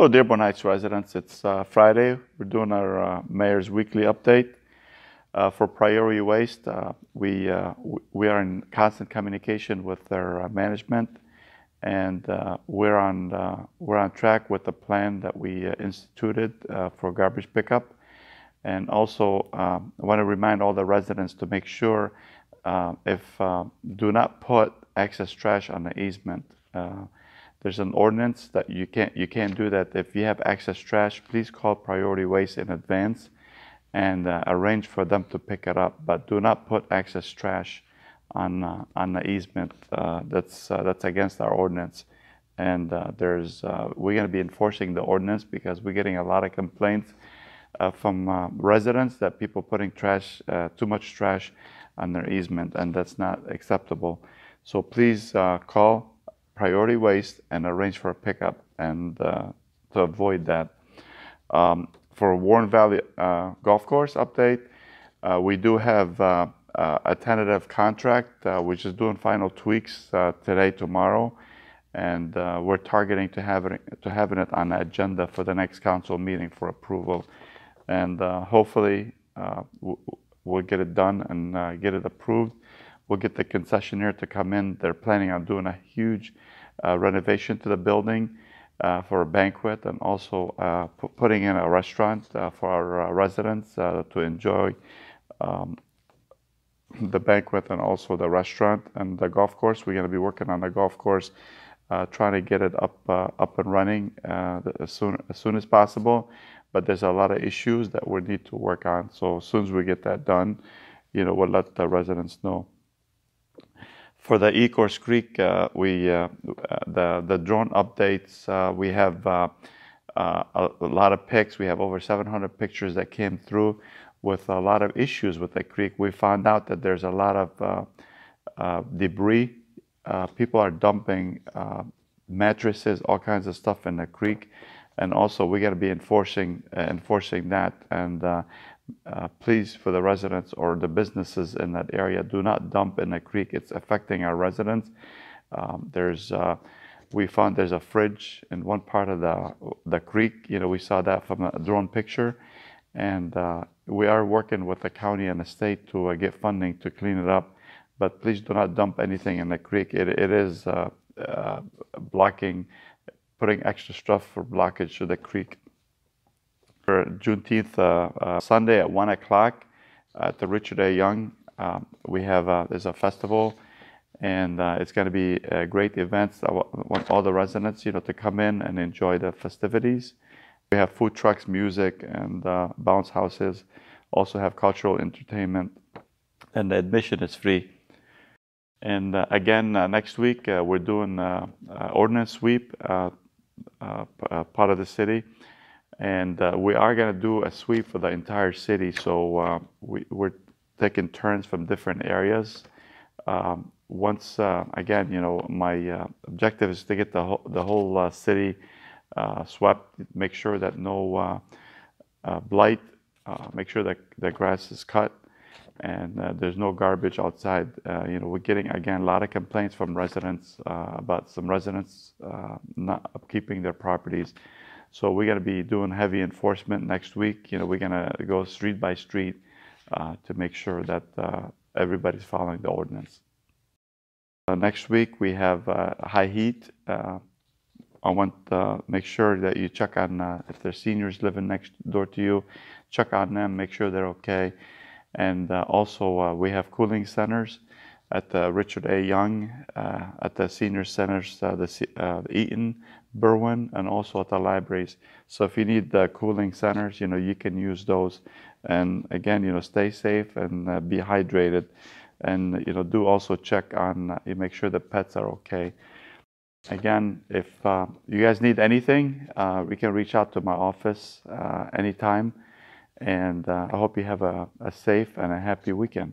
Hello, Dearborn Heights residents. It's Friday. We're doing our mayor's weekly update for priority waste. We are in constant communication with their management, and we're on track with the plan that we instituted for garbage pickup. And also, I want to remind all the residents to make sure do not put excess trash on the easement. There's an ordinance that you can't do that. If you have excess trash, please call Priority Waste in advance and arrange for them to pick it up. But do not put excess trash on the easement. That's against our ordinance. And we're going to be enforcing the ordinance because we're getting a lot of complaints from residents that people putting trash, too much trash on their easement, and that's not acceptable. So please call Priority Waste and arrange for a pickup and to avoid that. For Warren Valley Golf Course update, we do have a tentative contract. We're just doing final tweaks today, tomorrow, and we're targeting to having it on the agenda for the next council meeting for approval. And hopefully we'll get it done and get it approved. We'll get the concessionaire to come in. They're planning on doing a huge renovation to the building for a banquet, and also putting in a restaurant for our residents to enjoy the banquet and also the restaurant and the golf course. We're going to be working on the golf course, trying to get it up and running as soon as possible. But there's a lot of issues that we need to work on. So as soon as we get that done, we'll let the residents know. For the Ecorse Creek, the drone updates, we have a lot of pics. We have over 700 pictures that came through with a lot of issues with the creek. We found out that there's a lot of debris. People are dumping mattresses, all kinds of stuff in the creek. And also, we got to be enforcing that. And please, for the residents or the businesses in that area, do not dump in the creek. It's affecting our residents. We found there's a fridge in one part of the creek. We saw that from a drone picture, and we are working with the county and the state to get funding to clean it up. But please do not dump anything in the creek. It is putting extra stuff for blockage to the creek. For Juneteenth Sunday at 1 o'clock at the Richard A. Young, there's a festival, and it's going to be a great event. I want all the residents, to come in and enjoy the festivities. We have food trucks, music, and bounce houses. Also have cultural entertainment, and the admission is free. And again, next week we're doing ordinance sweep, part of the city, and we are going to do a sweep for the entire city. So we're taking turns from different areas. Again, my objective is to get the whole city swept. Make sure that no blight. Make sure that the grass is cut, and there's no garbage outside. We're getting, again, a lot of complaints from residents about some residents not upkeeping their properties. So we're going to be doing heavy enforcement next week. We're going to go street by street to make sure that everybody's following the ordinance. Next week we have high heat. I want to make sure that you check on if there's seniors living next door to you, check on them, make sure they're okay. And also we have cooling centers at the Richard A. Young, at the senior centers, the Eaton, Berwyn, and also at the libraries. So if you need the cooling centers, you can use those. And again, stay safe and be hydrated. And do also check on, make sure the pets are okay. Again, if you guys need anything, we can reach out to my office anytime. And I hope you have a safe and a happy weekend.